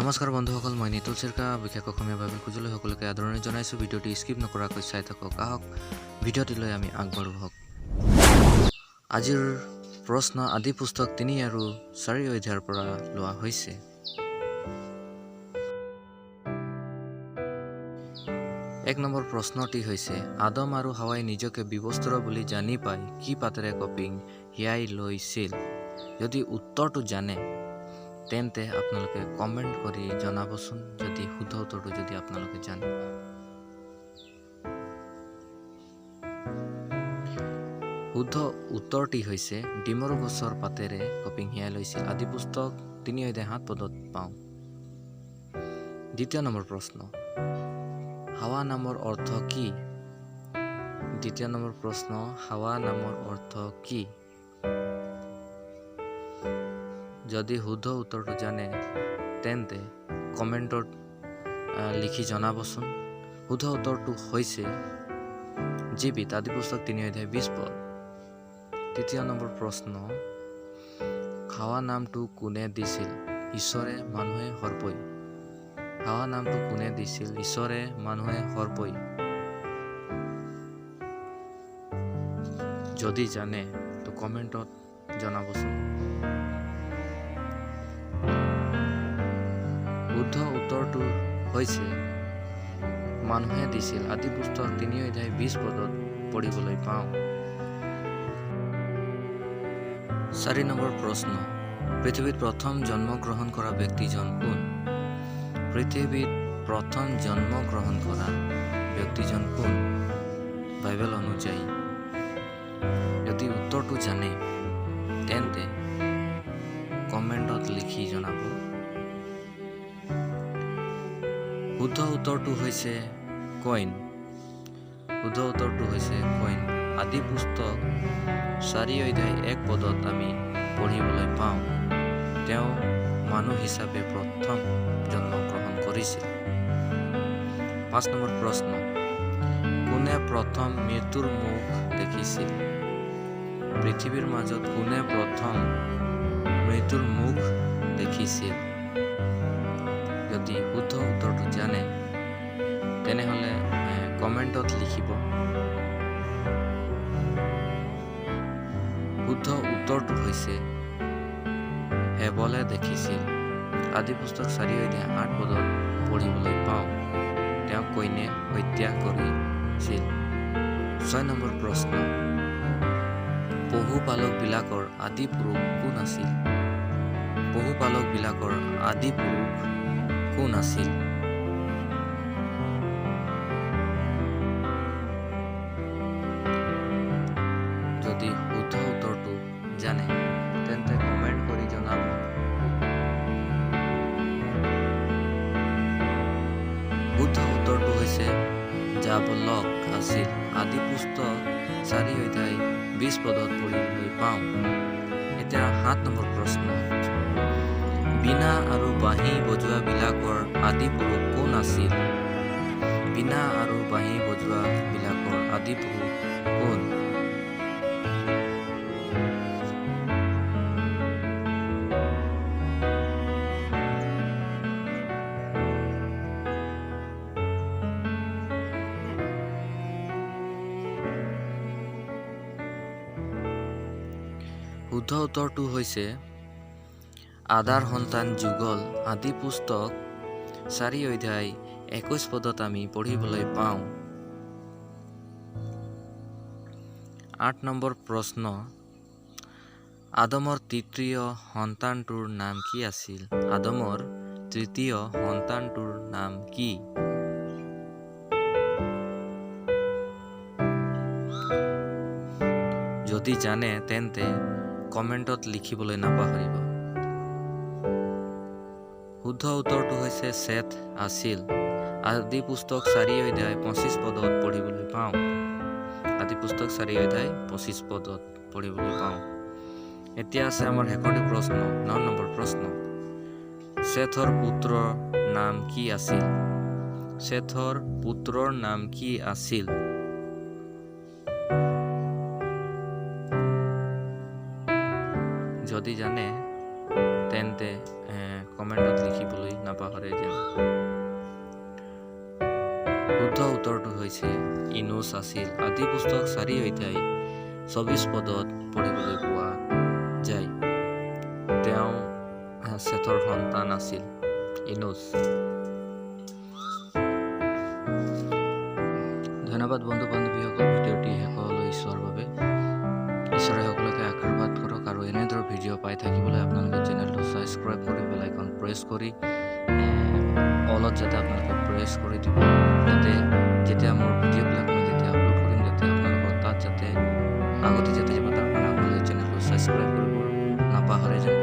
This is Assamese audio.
নমস্কাৰ বন্ধুসকল, মই নিতুল চিৰকা বিশেষ অসমীয়া ভাৱে খুজলৈ সকলোকে আদৰণি জনাইছোঁ। ভিডিঅ'টি স্কিপ নকৰাকৈ চাই থাকক। আহক ভিডিঅ'টিলৈ আমি আগবাঢ়ো হওক। আজিৰ প্ৰশ্ন আদি পুস্তক ৩ আৰু ৪ অধ্যায়ৰ পৰা লোৱা হৈছে। এক নম্বৰ প্ৰশ্নটি হৈছে, আদম আৰু হাৱাই নিজকে বিবস্ত্ৰ বুলি জানি পাই কি পাতেৰে কপিং হিয়াই লৈছিল? যদি উত্তৰটো জানে তেন্তে আপোনালোকে কমেণ্ট কৰি জনাবচোন, যদি শুদ্ধ উত্তৰটো যদি আপোনালোকে জানে। শুদ্ধ উত্তৰটি হৈছে ডিমৰু গছৰ পাতেৰে কপিং হিয়াই লৈছিল। আদি পুস্তক ৩ অধ্যায় ৭ পদত পাওঁ। দ্বিতীয় নম্বৰ প্ৰশ্ন, হাৱা নামৰ অৰ্থ কি? দ্বিতীয় নম্বৰ প্ৰশ্ন, হাৱা নামৰ অৰ্থ কি? যদি শুদ্ধ উত্তৰটো জানে তেন্তে কমেণ্টত লিখি জনাবচোন। শুদ্ধ উত্তৰটো হৈছে জীৱিত। আদি পুস্তক ৩ অধ্যায় ২০ পদ। তৃতীয় নম্বৰ প্ৰশ্ন, হাৱা নামটো কোনে দিছিল? ঈশ্বৰে, মানুহে, সৰ্পই? হাৱা নামটো কোনে দিছিল? ঈশ্বৰে, মানুহে, সৰ্পই? যদি জানে তো কমেণ্টত জনাবচোন। শুদ্ধ উত্তৰটো হৈছে মানুহে দিছিল। আদি পুস্তক ৩ অধ্যায় ২০ পদত পঢ়িবলৈ পাওঁ। ৪ নম্বৰ প্ৰশ্ন, পৃথিৱীত প্ৰথম জন্মগ্ৰহণ কৰা ব্যক্তিজন কোন? পৃথিৱীত প্ৰথম জন্মগ্ৰহণ কৰা ব্যক্তিজন কোন বাইবেল অনুযায়ী? যদি উত্তৰটো জানে তেন্তে কমেণ্টত লিখি জনাব। শুদ্ধ উত্তৰটো হৈছে কইন। শুদ্ধ উত্তৰটো হৈছে কইন। আদি পুস্তক ৪ অধ্যায় ১ পদত আমি পঢ়িবলৈ পাওঁ, তেওঁ মানুহ হিচাপে প্ৰথম জন্মগ্ৰহণ কৰিছিল। ৫ নম্বৰ প্ৰশ্ন, কোনে প্ৰথম মৃত্যুৰ মুখ দেখিছিল? পৃথিৱীৰ মাজত কোনে প্ৰথম মৃত্যুৰ মুখ দেখিছিল? যদি শুদ্ধ উত্তৰটো জানে তেনেহ'লে কমেণ্টত লিখিব। শুদ্ধ উত্তৰটো হৈছে হেবলে দেখিছিল। আদি পুস্তক ৪ অধ্যায় ৮ পদত পঢ়িবলৈ পাওঁ, তেওঁক কইনে হত্যা কৰিছিল। ৬ নম্বৰ প্ৰশ্ন, পশুপালকবিলাকৰ আদি পুৰুষ কোন আছিল? পশুপালকবিলাকৰ আদি পুৰুষ কোন আছিল? যদি শুদ্ধ উত্তৰটো জানে তেন্তে কমেণ্ট কৰি জনাব। শুদ্ধ উত্তৰটো হৈছে যাবলক আছিল। আদি পুস্তক ৪ অধ্যায় ২০ পদত পঢ়িবলৈ পাওঁ। এতিয়া ৭ নম্বৰ প্ৰশ্ন, বীণা আৰু বাঁহী বজোৱাবিলাকৰ আদি পুৰুষ কোন আছিল? বীণা আৰু বাঁহী বজোৱাবিলাকৰ আদি পুৰুষ কোন? শুদ্ধ উত্তৰটো হৈছে আদাৰ সন্তান যুগল। আদি পুস্তক ৪ অধ্যায় ২১ পদত আমি পঢ়িবলৈ পাওঁ। ৮ নম্বৰ প্ৰশ্ন, আদমৰ তৃতীয় সন্তানটোৰ নাম কি আছিল? আদমৰ তৃতীয় সন্তানটোৰ নাম কি? যদি জানে তেন্তে কমেণ্টত লিখিবলৈ নাপাহৰিব। শুদ্ধ উত্তৰটো হৈছে ছেথ আছিল। আদি পুস্তক ৪ অধ্যায় ২৫ পদত পঢ়িবলৈ পাওঁ। আদি পুস্তক ৪ অধ্যায় ২৫ পদত পঢ়িবলৈ পাওঁ। এতিয়া আছে আমাৰ শেষৰটি প্ৰশ্ন, ৯ নম্বৰ প্ৰশ্ন, ছেথৰ পুত্ৰৰ নাম কি আছিল? ছেথৰ পুত্ৰৰ নাম কি আছিল? যদি জানে তেন্তে কমেণ্টত লিখিবলৈ নাপাহৰে যেন। শুদ্ধ উত্তৰটো হৈছে ইনুছ আছিল। আদি পুস্তক 4 অধ্যায় 24 পদত পঢ়িবলৈ পোৱা যায়। তেওঁ ছেথৰ সন্তান আছিল ইনুছ। ধন্যবাদ বন্ধু বান্ধৱীসকল, ভিডিঅ'টি শেষলৈ চোৱাৰ বাবে। ঈশ্বৰে সকলোকে আশীৰ্বাদ কৰক আৰু এনেদৰে ভিডিঅ' পাই থাকিবলৈ আপোনালোকে চেনেলটো ছাবস্ক্ৰাইব কৰি বেল আইকন প্ৰেছ কৰি অলত যাতে আপোনালোকে প্ৰেছ কৰি দিব, যাতে যেতিয়া মোৰ ভিডিঅ'বিলাক মই যেতিয়া আপলোড কৰিম যাতে আপোনালোকৰ তাত যাতে আগতে যাতে যাব তাৰ কাৰণে আপোনালোকে চেনেলটো ছাবস্ক্ৰাইব কৰিব নাপাহৰে যেন।